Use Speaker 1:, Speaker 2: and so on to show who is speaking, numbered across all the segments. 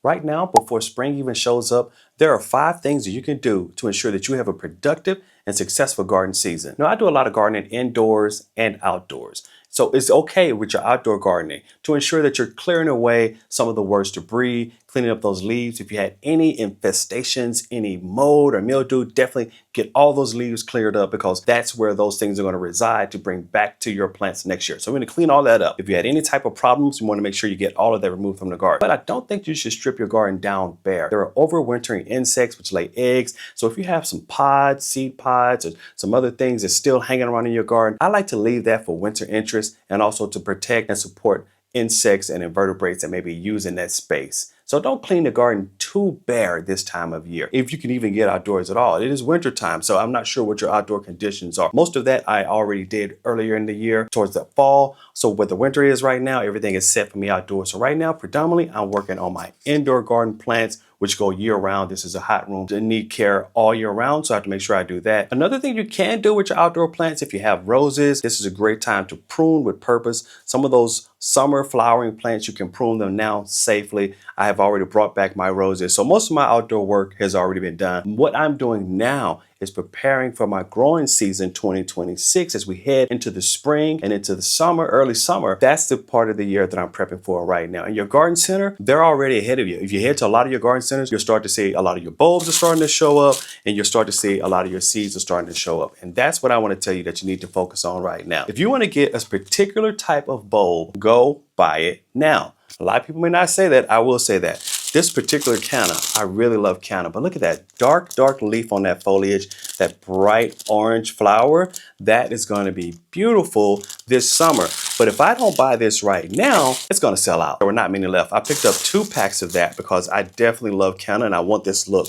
Speaker 1: Right now, before spring even shows up, there are 5 things that you can do to ensure that you have a productive and successful garden season. Now, I do a lot of gardening indoors and outdoors. So it's okay with your outdoor gardening to ensure that you're clearing away some of the worst debris, cleaning up those leaves. If you had any infestations, any mold or mildew, definitely get all those leaves cleared up because that's where those things are going to reside to bring back to your plants next year. So we're going to clean all that up. If you had any type of problems, you want to make sure you get all of that removed from the garden. But I don't think you should strip your garden down bare. There are overwintering insects which lay eggs. So if you have some pods, seed pods, or some other things that's still hanging around in your garden, I like to leave that for winter interest and also to protect and support insects and invertebrates that may be using that space. So don't clean the garden too bare this time of year, if you can even get outdoors at all. It is winter time, so I'm not sure what your outdoor conditions are. Most of that I already did earlier in the year towards the fall. So what the winter is right now, everything is set for me outdoors. So right now, predominantly, I'm working on my indoor garden plants, which go year round. This is a hot room that need care all year round, so I have to make sure I do that. Another thing you can do with your outdoor plants, if you have roses, this is a great time to prune with purpose. Some of those summer flowering plants, you can prune them now safely. I have already brought back my roses, so most of my outdoor work has already been done. What I'm doing now is preparing for my growing season 2026 as we head into the spring and into the summer, early summer. That's the part of the year that I'm prepping for right now. And your garden center, they're already ahead of you. If you head to a lot of your garden centers, you'll start to see a lot of your bulbs are starting to show up, and you'll start to see a lot of your seeds are starting to show up. And that's what I want to tell you that you need to focus on right now. If you want to get a particular type of bulb, go buy it now. A lot of people may not say that. I will say that. This particular canna, I really love canna, but look at that dark leaf on that foliage, that bright orange flower. That is going to be beautiful this summer. But if I don't buy this right now, it's going to sell out. There were not many left. I picked up 2 packs of that because I definitely love canna and I want this look.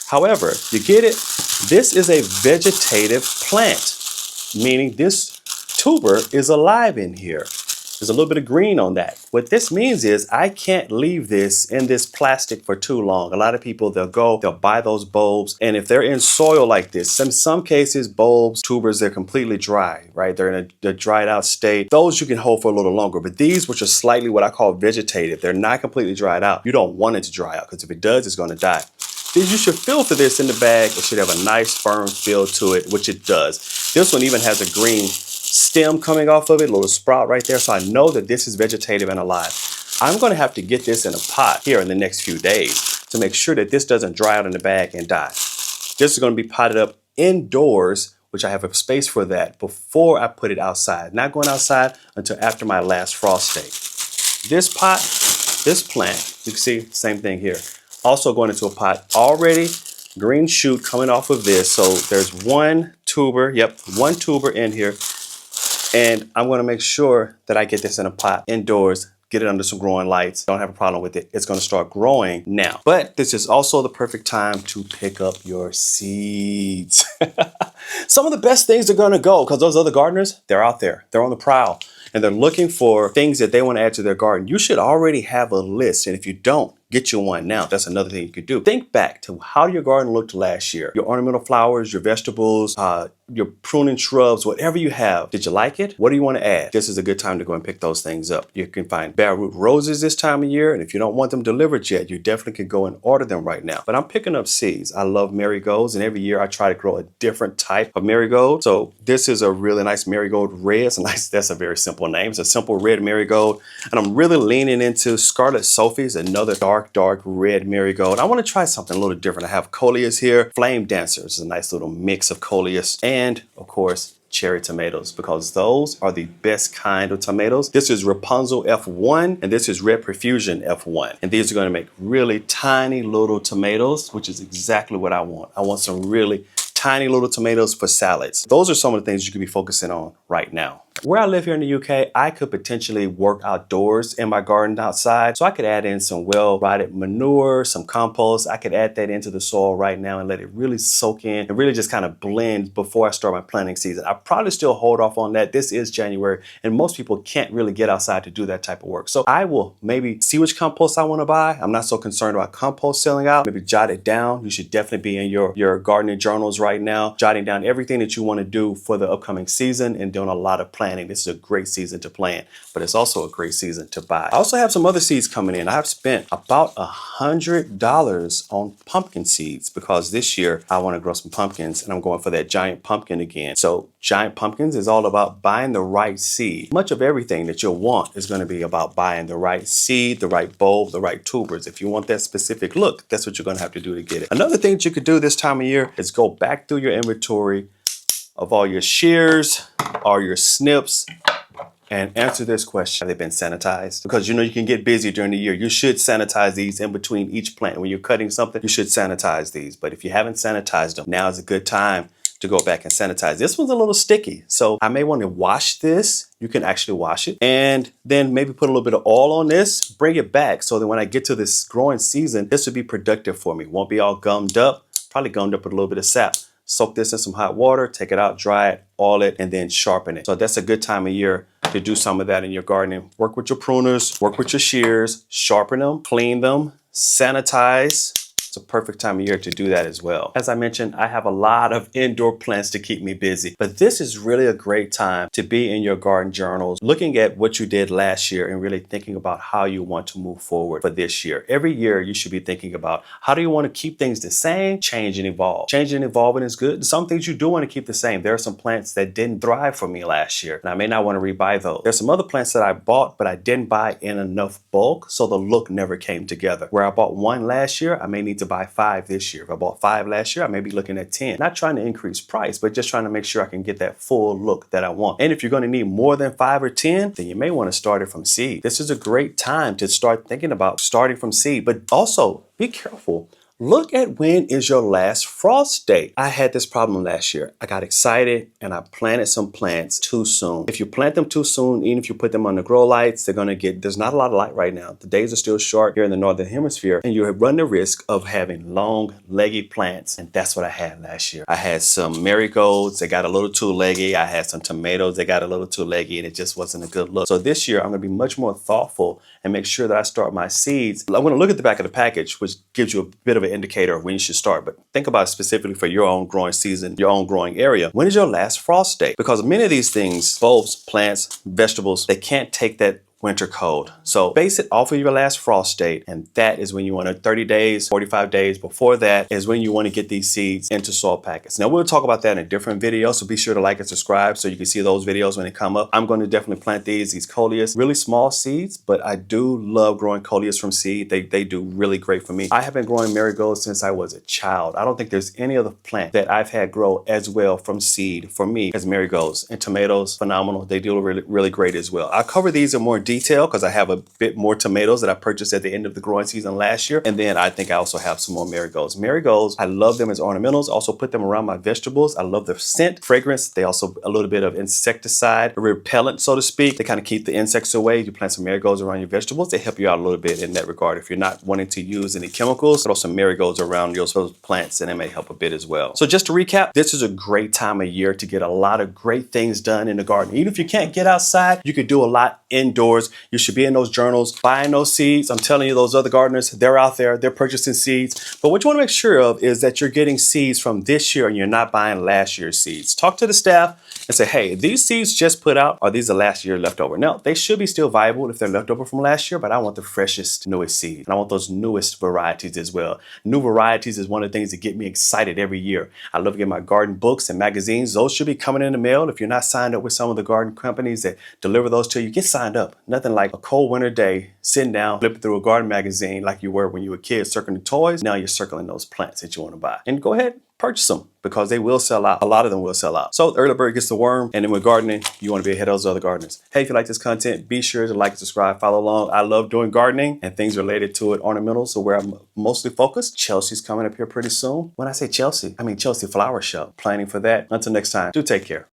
Speaker 1: However, you get it? This is a vegetative plant, meaning this tuber is alive in here. There's a little bit of green on that. What this means is I can't leave this in this plastic for too long. A lot of people, they'll buy those bulbs, and if they're in soil like this, in some cases, bulbs, tubers, they're completely dry, right? They're in a dried out state. Those you can hold for a little longer, but these, which are slightly what I call vegetative, they're not completely dried out. You don't want it to dry out because if it does, it's going to die. You should filter this in the bag. It should have a nice firm feel to it, which it does. This one even has a green stem coming off of it, a little sprout right there. So I know that this is vegetative and alive. I'm going to have to get this in a pot here in the next few days to make sure that this doesn't dry out in the bag and die. This is going to be potted up indoors, which I have a space for that before I put it outside. Not going outside until after my last frost date. This pot, this plant, you can see same thing here. Also going into a pot already, green shoot coming off of this. So there's one tuber in here. And I'm going to make sure that I get this in a pot indoors, get it under some growing lights. Don't have a problem with it. It's going to start growing now. But this is also the perfect time to pick up your seeds. Some of the best things are going to go because those other gardeners, they're out there. They're on the prowl and they're looking for things that they want to add to their garden. You should already have a list. And if you don't, get you one now. That's another thing you could do. Think back to how your garden looked last year. Your ornamental flowers, your vegetables, your pruning shrubs, whatever you have. Did you like it? What do you want to add? This is a good time to go and pick those things up. You can find bare root roses this time of year. And if you don't want them delivered yet, you definitely can go and order them right now. But I'm picking up seeds. I love marigolds. And every year I try to grow a different type of marigold. So this is a really nice marigold red. That's a very simple name. It's a simple red marigold. And I'm really leaning into Scarlet Sophie's, another dark red marigold. I want to try something a little different. I have coleus here. Flame Dancers is a nice little mix of coleus. And of course, cherry tomatoes, because those are the best kind of tomatoes. This is Rapunzel F1 and this is Red Profusion F1. And these are going to make really tiny little tomatoes, which is exactly what I want. I want some really tiny little tomatoes for salads. Those are some of the things you could be focusing on right now. Where I live here in the UK, I could potentially work outdoors in my garden outside. So I could add in some well-rotted manure, some compost. I could add that into the soil right now and let it really soak in and really just kind of blend before I start my planting season. I probably still hold off on that. This is January and most people can't really get outside to do that type of work. So I will maybe see which compost I want to buy. I'm not so concerned about compost selling out. Maybe jot it down. You should definitely be in your gardening journals right now, jotting down everything that you want to do for the upcoming season and doing a lot of planting planting, this is a great season to plant, but it's also a great season to buy. I also have some other seeds coming in. I've spent about $100 on pumpkin seeds because this year I want to grow some pumpkins and I'm going for that giant pumpkin again. So giant pumpkins is all about buying the right seed. Much of everything that you'll want is going to be about buying the right seed, the right bulb, the right tubers. If you want that specific look, that's what you're going to have to do to get it. Another thing that you could do this time of year is go back through your inventory of all your shears, all your snips, and answer this question. Have they been sanitized? Because you know you can get busy during the year. You should sanitize these in between each plant. When you're cutting something, you should sanitize these. But if you haven't sanitized them, now is a good time to go back and sanitize. This one's a little sticky, so I may want to wash this. You can actually wash it and then maybe put a little bit of oil on this, bring it back so that when I get to this growing season, this will be productive for me. Won't be all gummed up, probably gummed up with a little bit of sap. Soak this in some hot water, take it out, dry it, oil it, and then sharpen it. So that's a good time of year to do some of that in your gardening. Work with your pruners, work with your shears, sharpen them, clean them, sanitize. It's a perfect time of year to do that as well. As I mentioned, I have a lot of indoor plants to keep me busy, but this is really a great time to be in your garden journals, looking at what you did last year and really thinking about how you want to move forward for this year. Every year you should be thinking about how do you want to keep things the same, change and evolve. Change and evolving is good. Some things you do want to keep the same. There are some plants that didn't thrive for me last year, and I may not want to rebuy those. There's some other plants that I bought, but I didn't buy in enough bulk, so the look never came together. Where I bought one last year, I may need to buy 5 this year. If I bought 5 last year, I may be looking at 10. Not trying to increase price, but just trying to make sure I can get that full look that I want. And if you're going to need more than 5 or 10, then you may want to start it from seed. This is a great time to start thinking about starting from seed, but also be careful. Look at when is your last frost date. I had this problem last year. I got excited and I planted some plants too soon. If you plant them too soon, even if you put them on the grow lights, there's not a lot of light right now. The days are still short here in the Northern Hemisphere, and you run the risk of having long, leggy plants. And that's what I had last year. I had some marigolds that got a little too leggy. I had some tomatoes that got a little too leggy, and it just wasn't a good look. So this year, I'm gonna be much more thoughtful and make sure that I start my seeds. I'm gonna look at the back of the package, which gives you a bit of an indicator of when you should start, but think about it specifically for your own growing season, your own growing area. When is your last frost date? Because many of these things, bulbs, plants, vegetables, they can't take that winter cold. So base it off of your last frost date, and that is when you want to 30 days, 45 days before that is when you want to get these seeds into soil packets. Now we'll talk about that in a different video, so be sure to like and subscribe so you can see those videos when they come up. I'm going to definitely plant these coleus, really small seeds, but I do love growing coleus from seed. They do really great for me. I have been growing marigolds since I was a child. I don't think there's any other plant that I've had grow as well from seed for me as marigolds. And tomatoes, phenomenal. They do really, really great as well. I'll cover these in more detail because I have a bit more tomatoes that I purchased at the end of the growing season last year. And then I think I also have some more marigolds. Marigolds, I love them as ornamentals. Also put them around my vegetables. I love their scent, fragrance. They also a little bit of insecticide, repellent, so to speak. They kind of keep the insects away. You plant some marigolds around your vegetables, they help you out a little bit in that regard. If you're not wanting to use any chemicals, throw some marigolds around your plants and it may help a bit as well. So just to recap, this is a great time of year to get a lot of great things done in the garden. Even if you can't get outside, you could do a lot indoors. You should be in those journals, buying those seeds. I'm telling you, those other gardeners, they're out there, they're purchasing seeds. But what you want to make sure of is that you're getting seeds from this year and you're not buying last year's seeds. Talk to the staff and say, hey, these seeds just put out, or these are last year leftover. Now, they should be still viable if they're leftover from last year, but I want the freshest, newest seeds. And I want those newest varieties as well. New varieties is one of the things that get me excited every year. I love to get my garden books and magazines. Those should be coming in the mail. If you're not signed up with some of the garden companies that deliver those to you, get signed up. Nothing like a cold winter day, sitting down, flipping through a garden magazine like you were when you were a kid, circling toys. Now you're circling those plants that you want to buy. And go ahead, purchase them because they will sell out. A lot of them will sell out. So the early bird gets the worm. And then with gardening, you want to be ahead of those other gardeners. Hey, if you like this content, be sure to like and subscribe, follow along. I love doing gardening and things related to it, ornamentals, so where I'm mostly focused. Chelsea's coming up here pretty soon. When I say Chelsea, I mean Chelsea Flower Show. Planning for that. Until next time, do take care.